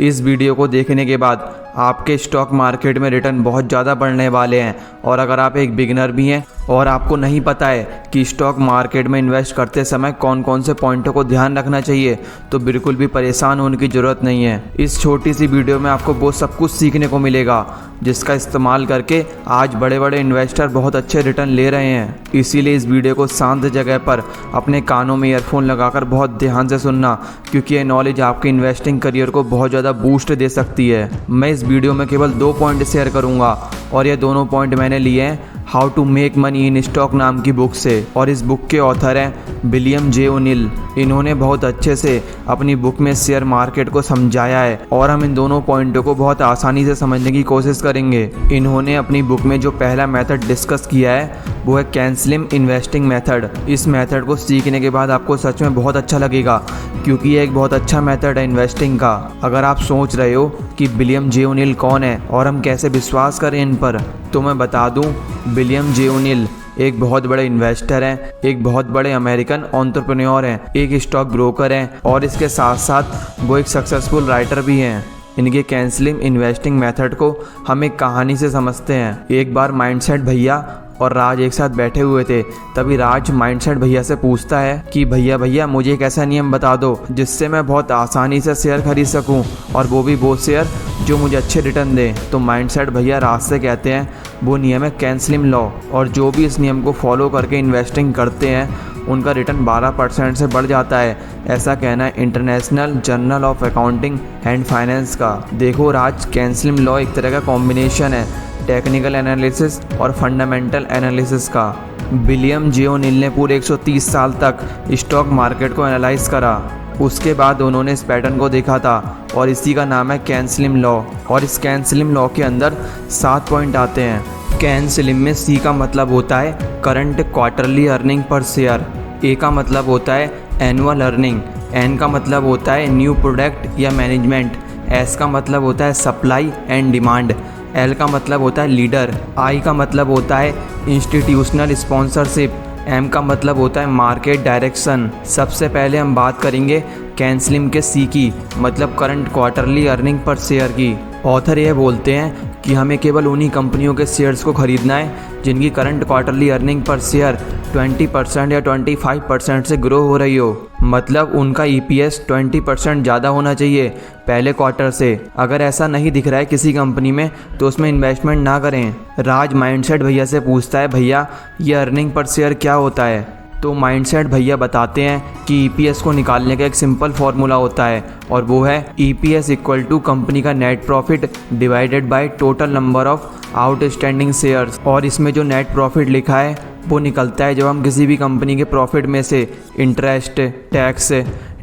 इस वीडियो को देखने के बाद आपके स्टॉक मार्केट में रिटर्न बहुत ज़्यादा बढ़ने वाले हैं। और अगर आप एक बिगिनर भी हैं और आपको नहीं पता है कि स्टॉक मार्केट में इन्वेस्ट करते समय कौन कौन से पॉइंटों को ध्यान रखना चाहिए, तो बिल्कुल भी परेशान होने की ज़रूरत नहीं है। इस छोटी सी वीडियो में आपको वो सब कुछ सीखने को मिलेगा जिसका इस्तेमाल करके आज बड़े बड़े इन्वेस्टर बहुत अच्छे रिटर्न ले रहे हैं। इसीलिए इस वीडियो को शांत जगह पर अपने कानों में ईयरफोन लगाकर बहुत ध्यान से सुनना, क्योंकि ये नॉलेज आपके इन्वेस्टिंग करियर को बहुत ज़्यादा बूस्ट दे सकती है। मैं इस वीडियो में केवल 2 पॉइंट शेयर करूंगा और ये दोनों पॉइंट मैंने लिए हैं how to make money in stock नाम की बुक से। और इस बुक के ऑथर हैं विलियम जे ओनिल। इन्होंने बहुत अच्छे से अपनी बुक में शेयर मार्केट को समझाया है और हम इन दोनों पॉइंटों को बहुत आसानी से समझने की कोशिश करेंगे। इन्होंने अपनी बुक में जो पहला मेथड डिस्कस किया है वो है कैन-स्लिम इन्वेस्टिंग मेथड। इस मेथड को सीखने के बाद आपको सच में बहुत अच्छा लगेगा, क्योंकि ये एक बहुत अच्छा मेथड है इन्वेस्टिंग का। अगर आप सोच रहे हो कि विलियम जे ओनिल कौन है और हम कैसे विश्वास करें इन पर, तो मैं बता दूं, विलियम जे ओनिल एक बहुत बड़े इन्वेस्टर हैं, एक बहुत बड़े अमेरिकन एंटरप्रेन्योर हैं, एक स्टॉक ब्रोकर हैं और इसके साथ साथ वो एक सक्सेसफुल राइटर भी हैं। इनके कैन-स्लिम इन्वेस्टिंग मेथड को हम एक कहानी से समझते हैं। एक बार माइंडसेट भैया और राज एक साथ बैठे हुए थे। तभी राज माइंडसेट भैया से पूछता है कि भैया मुझे एक ऐसा नियम बता दो जिससे मैं बहुत आसानी से शेयर खरीद सकूं, और वो भी वो शेयर जो मुझे अच्छे रिटर्न दे। तो माइंडसेट भैया राज से कहते हैं वो नियम है कैन-स्लिम लॉ, और जो भी इस नियम को फॉलो करके इन्वेस्टिंग करते हैं उनका रिटर्न 12% से बढ़ जाता है। ऐसा कहना है international journal of accounting and finance का। देखो राज, कैन-स्लिम लॉ एक तरह का कॉम्बिनेशन है टेक्निकल एनालिसिस और फंडामेंटल एनालिसिस का। विलियम जे ओनिल ने पूरे 130 साल तक स्टॉक मार्केट को एनालाइज करा। उसके बाद उन्होंने इस पैटर्न को देखा था और इसी का नाम है कैन-स्लिम लॉ। और इस कैन-स्लिम लॉ के अंदर 7 पॉइंट आते हैं। कैन-स्लिम में सी का मतलब होता है current quarterly earning per share, A का मतलब होता है एनुअल अर्निंग, एन का मतलब होता है न्यू प्रोडक्ट या मैनेजमेंट, एस का मतलब होता है सप्लाई एंड डिमांड, एल का मतलब होता है लीडर, आई का मतलब होता है इंस्टीट्यूशनल स्पॉन्सरशिप, एम का मतलब होता है मार्केट डायरेक्शन। सबसे पहले हम बात करेंगे कैन-स्लिम के सी की, मतलब current quarterly earning per share की। ऑथर ये बोलते हैं कि हमें केवल उन्हीं कंपनियों के शेयर्स को खरीदना है जिनकी current quarterly earning per share 20% या 25% से ग्रो हो रही हो, मतलब उनका EPS 20% ज़्यादा होना चाहिए पहले क्वार्टर से। अगर ऐसा नहीं दिख रहा है किसी कंपनी में तो उसमें इन्वेस्टमेंट ना करें। राज माइंडसेट भैया से पूछता है भैया ये अर्निंग पर शेयर क्या होता है? तो माइंडसेट भैया बताते हैं कि EPS को निकालने का एक सिंपल फार्मूला होता है और वो है EPS इक्वल टू कंपनी का net profit divided by total number of outstanding shares. और इसमें जो नेट प्रॉफिट लिखा है वो निकलता है जब हम किसी भी कंपनी के प्रॉफिट में से interest, tax,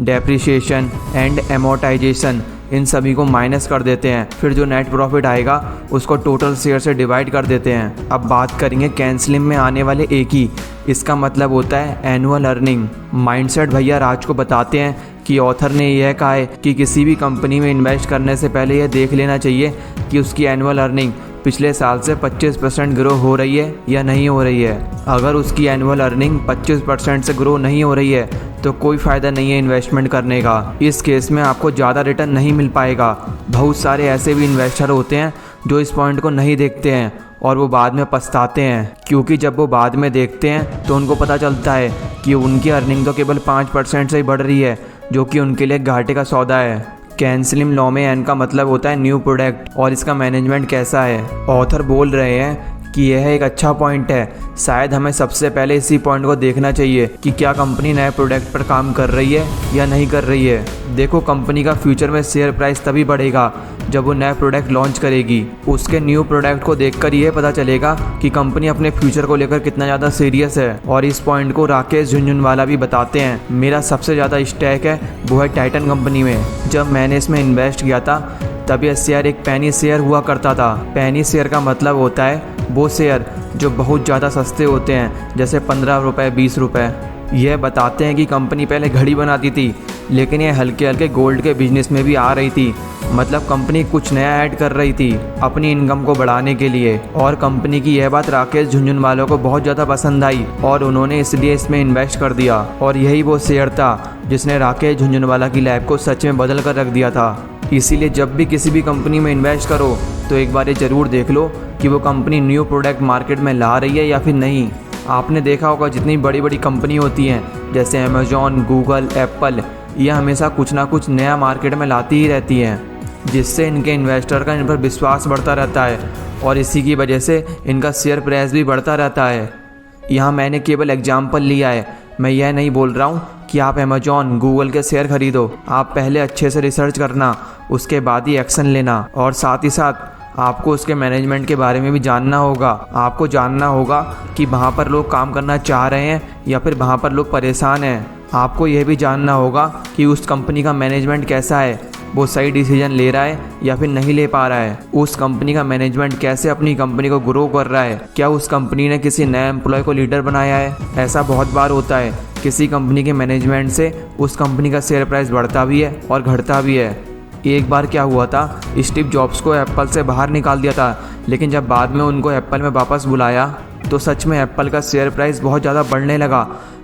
depreciation and amortization इन सभी को माइनस कर देते हैं। फिर जो नेट प्रॉफिट आएगा उसको टोटल शेयर से डिवाइड कर देते हैं। अब बात करेंगे कैन-स्लिम में आने वाले ए की। इसका मतलब होता है एनुअल अर्निंग। माइंडसेट भैया राज को बताते हैं कि ऑथर ने यह कहा है कि किसी भी कंपनी में इन्वेस्ट करने से पहले यह देख लेना चाहिए कि उसकी एनुअल अर्निंग पिछले साल से 25% ग्रो हो रही है या नहीं हो रही है। अगर उसकी एनुअल अर्निंग 25% से ग्रो नहीं हो रही है तो कोई फ़ायदा नहीं है इन्वेस्टमेंट करने का। इस केस में आपको ज़्यादा रिटर्न नहीं मिल पाएगा। बहुत सारे ऐसे भी इन्वेस्टर होते हैं जो इस पॉइंट को नहीं देखते हैं और वो बाद में पछताते हैं, क्योंकि जब वो बाद में देखते हैं तो उनको पता चलता है कि उनकी अर्निंग तो केवल 5% से ही बढ़ रही है, जो कि उनके लिए घाटे का सौदा है। कैन-स्लिम लॉ में एन का मतलब होता है न्यू प्रोडक्ट और इसका मैनेजमेंट कैसा है। ऑथर बोल रहे हैं कि यह एक अच्छा पॉइंट है। शायद हमें सबसे पहले इसी पॉइंट को देखना चाहिए कि क्या कंपनी नए प्रोडक्ट पर काम कर रही है या नहीं कर रही है। देखो, कंपनी का फ्यूचर में शेयर प्राइस तभी बढ़ेगा जब वो नया प्रोडक्ट लॉन्च करेगी। उसके न्यू प्रोडक्ट को देखकर यह पता चलेगा कि कंपनी अपने फ्यूचर को लेकर कितना ज़्यादा सीरियस है। और इस पॉइंट को राकेश झुनझुनवाला भी बताते हैं। मेरा सबसे ज़्यादा स्टैक है वो है टाइटन कंपनी में। जब मैंने इसमें इन्वेस्ट किया था तब यह शेयर एक पेनी शेयर हुआ करता था। पेनी शेयर का मतलब होता है वो शेयर जो बहुत ज़्यादा सस्ते होते हैं, जैसे 15 रुपये, 20 रुपये। यह बताते हैं कि कंपनी पहले घड़ी बनाती थी, लेकिन ये हल्के हल्के गोल्ड के बिजनेस में भी आ रही थी। मतलब कंपनी कुछ नया ऐड कर रही थी अपनी इनकम को बढ़ाने के लिए। और कंपनी की यह बात राकेश झुनझुनवाला को बहुत ज़्यादा पसंद आई और उन्होंने इसलिए इसमें इन्वेस्ट कर दिया। और यही वो शेयर था जिसने राकेश झुनझुनवाला की लाइफ को सच में बदल कर रख दिया था। इसीलिए जब भी किसी भी कंपनी में इन्वेस्ट करो तो एक बार ये ज़रूर देख लो कि वो कंपनी न्यू प्रोडक्ट मार्केट में ला रही है या फिर नहीं। आपने देखा होगा जितनी बड़ी बड़ी कंपनी होती हैं जैसे अमेज़ॉन, गूगल, एप्पल, ये हमेशा कुछ ना कुछ नया मार्केट में लाती ही रहती हैं, जिससे इनके इन्वेस्टर का इन पर विश्वास बढ़ता रहता है और इसी की वजह से इनका शेयर प्राइस भी बढ़ता रहता है। यहाँ मैंने केवल एग्जाम्पल लिया है, मैं यह नहीं बोल रहा हूँ कि आप अमेज़ॉन, गूगल के शेयर खरीदो। आप पहले अच्छे से रिसर्च करना, उसके बाद ही एक्शन लेना और साथ ही साथ आपको उसके मैनेजमेंट के बारे में भी जानना होगा। आपको जानना होगा कि वहाँ पर लोग काम करना चाह रहे हैं या फिर वहाँ पर लोग परेशान हैं। आपको यह भी जानना होगा कि उस कंपनी का मैनेजमेंट कैसा है, वो सही डिसीजन ले रहा है या फिर नहीं ले पा रहा है। उस कंपनी का मैनेजमेंट कैसे अपनी कंपनी को ग्रो कर रहा है, क्या उस कंपनी ने किसी नए एम्प्लॉय को लीडर बनाया है। ऐसा बहुत बार होता है, किसी कंपनी के मैनेजमेंट से उस कंपनी का शेयर प्राइस बढ़ता भी है और घटता भी है। एक बार क्या हुआ था, स्टीव जॉब्स को एप्पल से बाहर निकाल दिया था, लेकिन जब बाद में उनको एप्पल में वापस बुलाया तो सच में एप्पल का शेयर प्राइस बहुत ज़्यादा बढ़ने लगा,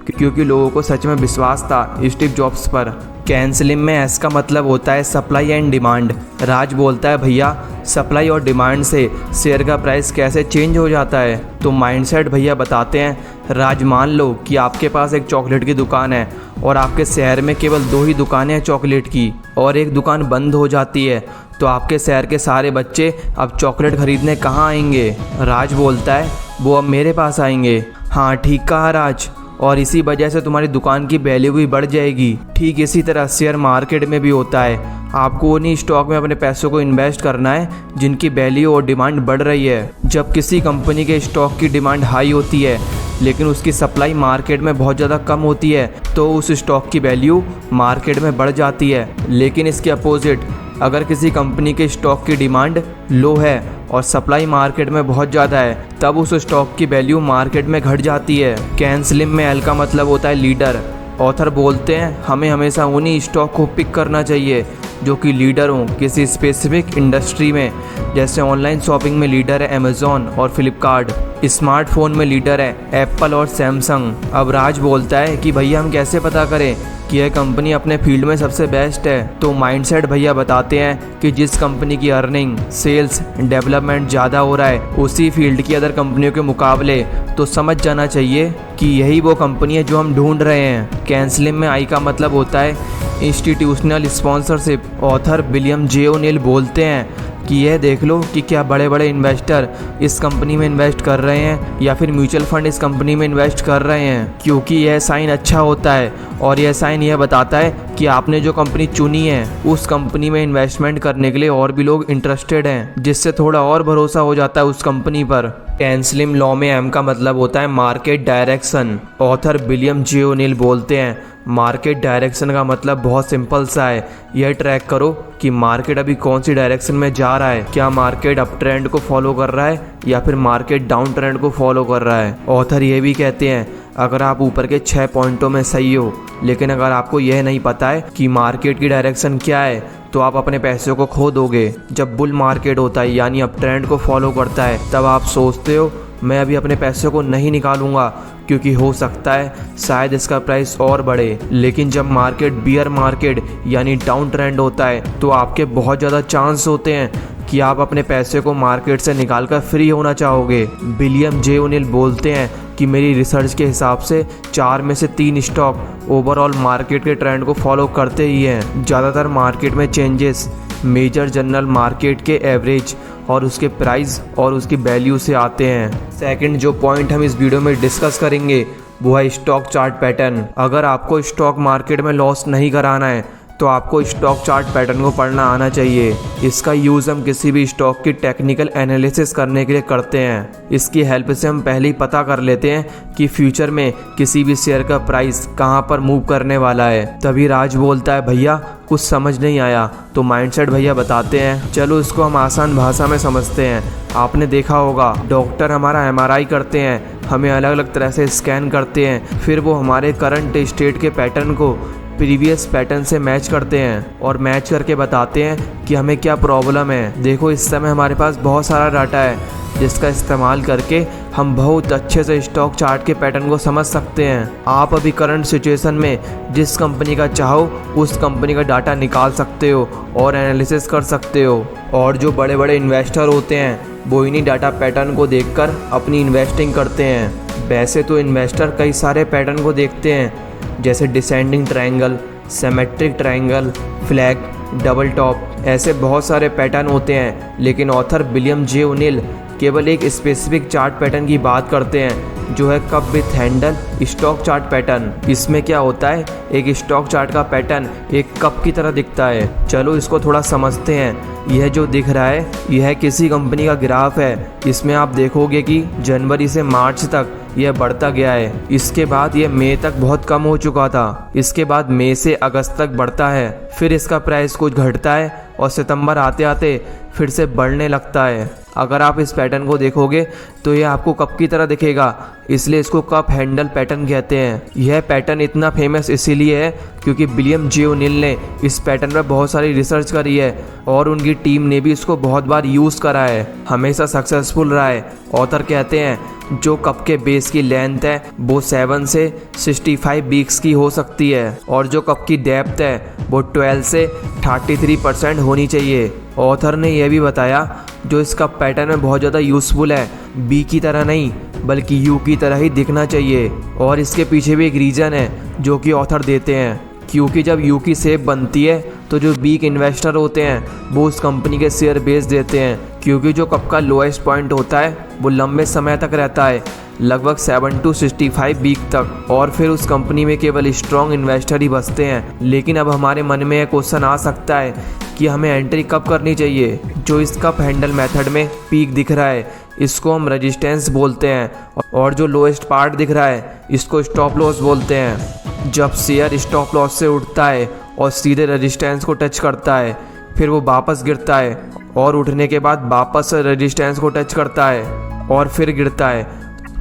क्योंकि लोगों को सच में विश्वास था स्टीव जॉब्स पर। कैन स्लिम में एस का मतलब होता है सप्लाई एंड डिमांड। राज बोलता है भैया सप्लाई और डिमांड से शेयर का प्राइस कैसे चेंज हो जाता है। तो माइंडसेट भैया बताते हैं। राज, मान लो कि आपके पास एक चॉकलेट की दुकान है और आपके शहर में केवल 2 ही दुकानें हैं चॉकलेट की, और एक दुकान बंद हो जाती है, तो आपके शहर के सारे बच्चे अब चॉकलेट खरीदने कहाँ आएंगे। राज बोलता है वो अब मेरे पास आएंगे। हाँ ठीक कहा राज, और इसी वजह से तुम्हारी दुकान की वैल्यू भी बढ़ जाएगी। ठीक इसी तरह शेयर मार्केट में भी होता है। आपको उन्हीं स्टॉक में अपने पैसों को इन्वेस्ट करना है जिनकी वैल्यू और डिमांड बढ़ रही है। जब किसी कंपनी के स्टॉक की डिमांड हाई होती है लेकिन उसकी सप्लाई मार्केट में बहुत ज़्यादा कम होती है, तो उस स्टॉक की वैल्यू मार्केट में बढ़ जाती है। लेकिन इसके अपोजिट, अगर किसी कंपनी के स्टॉक की डिमांड लो है और सप्लाई मार्केट में बहुत ज़्यादा है, तब उस स्टॉक की वैल्यू मार्केट में घट जाती है। कैन स्लिम में एल का मतलब होता है लीडर। ऑथर बोलते हैं हमें हमेशा उन्हीं स्टॉक को पिक करना चाहिए जो कि लीडर हों किसी स्पेसिफिक इंडस्ट्री में। जैसे ऑनलाइन शॉपिंग में लीडर है अमेज़ॉन और फ्लिपकार्ट, स्मार्टफोन में लीडर है एप्पल और सैमसंग। अब राज बोलता है कि भैया हम कैसे पता करें कि यह कंपनी अपने फील्ड में सबसे बेस्ट है। तो माइंडसेट भैया बताते हैं कि जिस कंपनी की अर्निंग, सेल्स, डेवलपमेंट ज़्यादा हो रहा है उसी फील्ड की अदर कंपनियों के मुकाबले, तो समझ जाना चाहिए कि यही वो कंपनी है जो हम ढूंढ रहे हैं। कैन स्लिम में आई का मतलब होता है institutional sponsorship. Author William J ओ'नील बोलते हैं कि यह देख लो कि क्या बड़े बड़े इन्वेस्टर इस कंपनी में इन्वेस्ट कर रहे हैं या फिर म्यूचुअल फंड इस कंपनी में इन्वेस्ट कर रहे हैं, क्योंकि यह साइन अच्छा होता है और यह साइन यह बताता है कि आपने जो कंपनी चुनी है उस कंपनी में इन्वेस्टमेंट करने के लिए और भी लोग इंटरेस्टेड हैं, जिससे थोड़ा और भरोसा हो जाता है उस कंपनी पर। कैन स्लिम लॉ में एम का मतलब होता है market direction. Author William J ओ'नील बोलते हैं मार्केट डायरेक्शन का मतलब बहुत सिंपल सा है, यह ट्रैक करो कि मार्केट अभी कौन सी डायरेक्शन में जा रहा है। क्या मार्केट अप ट्रेंड को फॉलो कर रहा है या फिर मार्केट डाउन ट्रेंड को फॉलो कर रहा है। ऑथर ये भी कहते हैं अगर आप ऊपर के 6 पॉइंटों में सही हो, लेकिन अगर आपको यह नहीं पता है कि मार्केट की डायरेक्शन क्या है, तो आप अपने पैसों को खो दोगे। जब बुल मार्केट होता है यानी अप ट्रेंड को फॉलो करता है, तब आप सोचते हो मैं अभी अपने पैसों को नहीं निकालूंगा क्योंकि हो सकता है शायद इसका प्राइस और बढ़े। लेकिन जब मार्केट बियर मार्केट यानी डाउन ट्रेंड होता है, तो आपके बहुत ज़्यादा चांस होते हैं कि आप अपने पैसे को मार्केट से निकालकर फ्री होना चाहोगे। विलियम जे ओ'नील बोलते हैं कि मेरी रिसर्च के हिसाब से 4 में से 3 स्टॉक ओवरऑल मार्केट के ट्रेंड को फॉलो करते ही हैं। ज़्यादातर मार्केट में चेंजेस मेजर जनरल मार्केट के एवरेज और उसके प्राइस और उसकी वैल्यू से आते हैं। सेकंड जो पॉइंट हम इस वीडियो में डिस्कस करेंगे वो है स्टॉक चार्ट पैटर्न। अगर आपको स्टॉक मार्केट में लॉस नहीं कराना है तो आपको स्टॉक चार्ट पैटर्न को पढ़ना आना चाहिए। इसका यूज़ हम किसी भी स्टॉक की टेक्निकल एनालिसिस करने के लिए करते हैं। इसकी हेल्प से हम पहले ही पता कर लेते हैं कि फ्यूचर में किसी भी शेयर का प्राइस कहां पर मूव करने वाला है। तभी राज बोलता है भैया कुछ समझ नहीं आया, तो माइंडसेट भैया बताते हैं चलो इसको हम आसान भाषा में समझते हैं। आपने देखा होगा डॉक्टर हमारा MRI करते हैं, हमें अलग अलग तरह से स्कैन करते हैं, फिर वो हमारे करंट स्टेट के पैटर्न को प्रीवियस पैटर्न से मैच करते हैं और मैच करके बताते हैं कि हमें क्या प्रॉब्लम है। देखो इस समय हमारे पास बहुत सारा डाटा है, जिसका इस्तेमाल करके हम बहुत अच्छे से स्टॉक चार्ट के पैटर्न को समझ सकते हैं। आप अभी करंट सिचुएशन में जिस कंपनी का चाहो उस कंपनी का डाटा निकाल सकते हो और एनालिसिस कर सकते हो। और जो बड़े बड़े इन्वेस्टर होते हैं वो इन्हीं डाटा पैटर्न को देखकर अपनी इन्वेस्टिंग करते हैं। वैसे तो इन्वेस्टर कई सारे पैटर्न को देखते हैं, जैसे descending triangle, symmetric triangle, flag, double top, ऐसे बहुत सारे पैटर्न होते हैं। लेकिन ऑथर विलियम जे ओनिल केवल एक स्पेसिफिक चार्ट पैटर्न की बात करते हैं, जो है cup with handle stock chart pattern. इसमें क्या होता है, एक स्टॉक चार्ट का पैटर्न एक कप की तरह दिखता है। चलो इसको थोड़ा समझते हैं। यह जो दिख रहा है यह किसी कंपनी का ग्राफ है। इसमें आप देखोगे कि जनवरी से मार्च तक यह बढ़ता गया है। इसके बाद यह मई तक बहुत कम हो चुका था। इसके बाद मई से अगस्त तक बढ़ता है, फिर इसका प्राइस कुछ घटता है और सितंबर आते आते फिर से बढ़ने लगता है। अगर आप इस पैटर्न को देखोगे तो यह आपको कप की तरह दिखेगा, इसलिए इसको कप हैंडल पैटर्न कहते हैं। यह पैटर्न इतना फेमस इसीलिए है क्योंकि विलियम जे ओनिल ने इस पैटर्न पर बहुत सारी रिसर्च करी है और उनकी टीम ने भी इसको बहुत बार यूज़ करा है, हमेशा सक्सेसफुल रहा है। ऑथर कहते हैं जो कप के बेस की लेंथ है वो 7 से 65 वीक्स की हो सकती है और जो कप की डेप्थ है वो 12 से 33% होनी चाहिए। ऑथर ने यह भी बताया जो इस कप पैटर्न में बहुत ज़्यादा यूज़फुल है, बी की तरह नहीं बल्कि यू की तरह ही दिखना चाहिए। और इसके पीछे भी एक रीज़न है जो कि ऑथर देते हैं, क्योंकि जब यू की शेप बनती है तो जो वीक इन्वेस्टर होते हैं वो उस कंपनी के शेयर बेच देते हैं, क्योंकि जो कप का लोएस्ट पॉइंट होता है वो लंबे समय तक रहता है, लगभग 7 to 65 वीक तक, और फिर उस कंपनी में केवल स्ट्रॉन्ग इन्वेस्टर ही बचते हैं। लेकिन अब हमारे मन में एक क्वेश्चन आ सकता है कि हमें एंट्री कब करनी चाहिए। जो इस कप हैंडल मेथड में पीक दिख रहा है इसको हम रेजिस्टेंस बोलते हैं, और जो लोएस्ट पार्ट दिख रहा है इसको स्टॉप लॉस बोलते हैं। जब शेयर स्टॉप लॉस से उठता है और सीधे रेजिस्टेंस को टच करता है, फिर वो वापस गिरता है और उठने के बाद वापस रेजिस्टेंस को टच करता है और फिर गिरता है,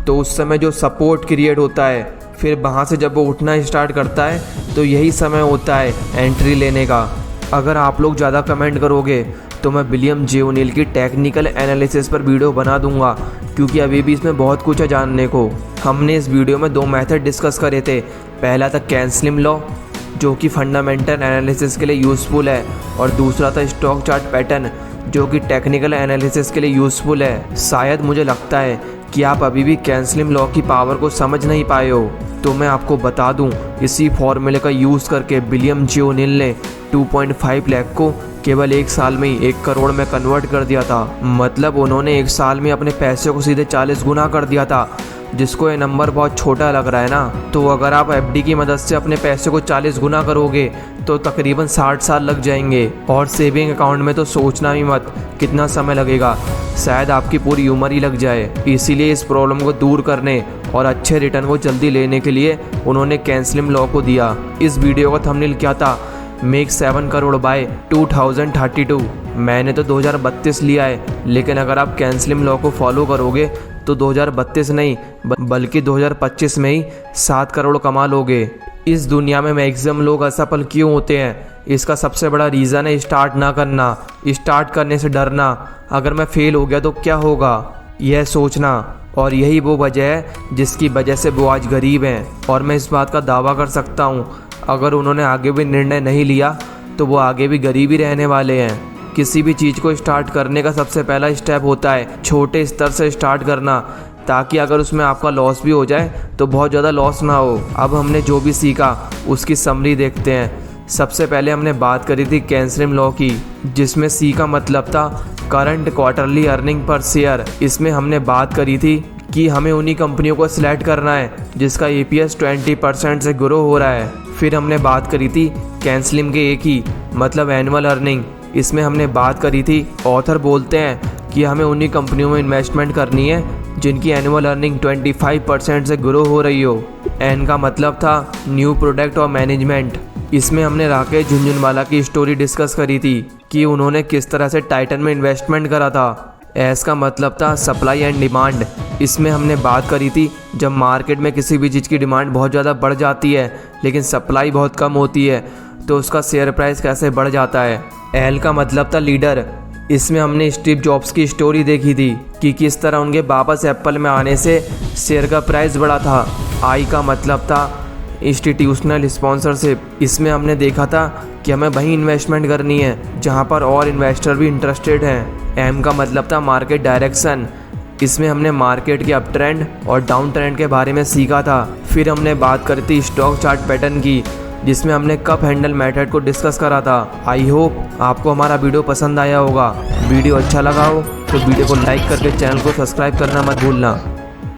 तो उस समय जो सपोर्ट क्रिएट होता है, फिर वहाँ से जब वो उठना स्टार्ट करता है तो यही समय होता है एंट्री लेने का। अगर आप लोग ज़्यादा कमेंट करोगे तो मैं विलियम जे ओनिल की टेक्निकल एनालिसिस पर वीडियो बना दूंगा, क्योंकि अभी भी इसमें बहुत कुछ है जानने को। हमने इस वीडियो में 2 मेथड डिस्कस करे थे। पहला था कैन-स्लिम लॉ जो कि फंडामेंटल एनालिसिस के लिए यूज़फुल है, और दूसरा था स्टॉक चार्ट पैटर्न जो कि टेक्निकल एनालिसिस के लिए यूज़फुल है। शायद मुझे लगता है कि आप अभी भी कैन-स्लिम लॉ की पावर को समझ नहीं पाए हो, तो मैं आपको बता दूं, इसी फॉर्मूले का यूज़ करके विलियम जे ओनिल ने 2.5 लाख को केवल 1 साल में ही 1 करोड़ में कन्वर्ट कर दिया था। मतलब उन्होंने 1 साल में अपने पैसे को सीधे 40 गुना कर दिया था। जिसको ये नंबर बहुत छोटा लग रहा है ना, तो अगर आप एफडी की मदद से अपने पैसे को 40 गुना करोगे तो तकरीबन 60 साल लग जाएंगे। और सेविंग अकाउंट में तो सोचना भी मत कितना समय लगेगा, शायद आपकी पूरी उम्र ही लग जाए। इसीलिए इस प्रॉब्लम को दूर करने और अच्छे रिटर्न को जल्दी लेने के लिए उन्होंने कैन-स्लिम लॉ को दिया। इस वीडियो का थंबनेल क्या था, मेक 7 करोड़ बाय 2032। मैंने तो 2032 लिया है, लेकिन अगर आप कैन-स्लिम लॉ को फॉलो करोगे तो 2032 नहीं बल्कि 2025 में ही 7 करोड़ कमा लोगे। इस दुनिया में मैक्सिमम लोग असफल क्यों होते हैं, इसका सबसे बड़ा रीज़न है स्टार्ट ना करना, स्टार्ट करने से डरना। अगर मैं फेल हो गया तो क्या होगा, यह सोचना। और यही वो वजह है जिसकी वजह से वो आज गरीब हैं। और मैं इस बात का दावा कर सकता हूँ, अगर उन्होंने आगे भी निर्णय नहीं लिया तो वो आगे भी गरीब ही रहने वाले हैं। किसी भी चीज़ को स्टार्ट करने का सबसे पहला स्टेप होता है छोटे स्तर से स्टार्ट करना, ताकि अगर उसमें आपका लॉस भी हो जाए तो बहुत ज़्यादा लॉस ना हो। अब हमने जो भी सीखा उसकी समरी देखते हैं। सबसे पहले हमने बात करी थी कैन-स्लिम लॉ की, जिसमें सी का मतलब था current quarterly earning per share. इसमें हमने बात करी थी कि हमें उन्हीं कंपनियों को सिलेक्ट करना है जिसका EPS 20% से ग्रो हो रहा है। फिर हमने बात करी थी कैन-स्लिम के एक ही मतलब एनुअल अर्निंग। इसमें हमने बात करी थी, ऑथर बोलते हैं कि हमें उन्हीं कंपनियों में इन्वेस्टमेंट करनी है जिनकी एनुअल अर्निंग 25% से ग्रो हो रही हो। एन का मतलब था न्यू प्रोडक्ट और मैनेजमेंट। इसमें हमने राकेश झुनझुनवाला की स्टोरी डिस्कस करी थी कि उन्होंने किस तरह से टाइटन में इन्वेस्टमेंट करा था। एस का मतलब था सप्लाई एंड डिमांड। इसमें हमने बात करी थी जब मार्केट में किसी भी चीज़ की डिमांड बहुत ज़्यादा बढ़ जाती है लेकिन सप्लाई बहुत कम होती है तो उसका शेयर प्राइस कैसे बढ़ जाता है। एल का मतलब था लीडर। इसमें हमने स्टीव जॉब्स की स्टोरी देखी थी कि किस तरह उनके वापस एप्पल में आने से शेयर का प्राइस बढ़ा था। आई का मतलब था इंस्टीट्यूशनल स्पॉन्सरशिप। इसमें हमने देखा था कि हमें वहीं इन्वेस्टमेंट करनी है जहां पर और इन्वेस्टर भी इंटरेस्टेड हैं। एम का मतलब था मार्केट डायरेक्शन। इसमें हमने मार्केट के अप ट्रेंड और डाउन ट्रेंड के बारे में सीखा था। फिर हमने बात करी थी स्टॉक चार्ट पैटर्न की, जिसमें हमने कप हैंडल मेथड को डिस्कस करा था। आई होप आपको हमारा वीडियो पसंद आया होगा। वीडियो अच्छा लगा हो तो वीडियो को लाइक करके चैनल को सब्सक्राइब करना मत भूलना।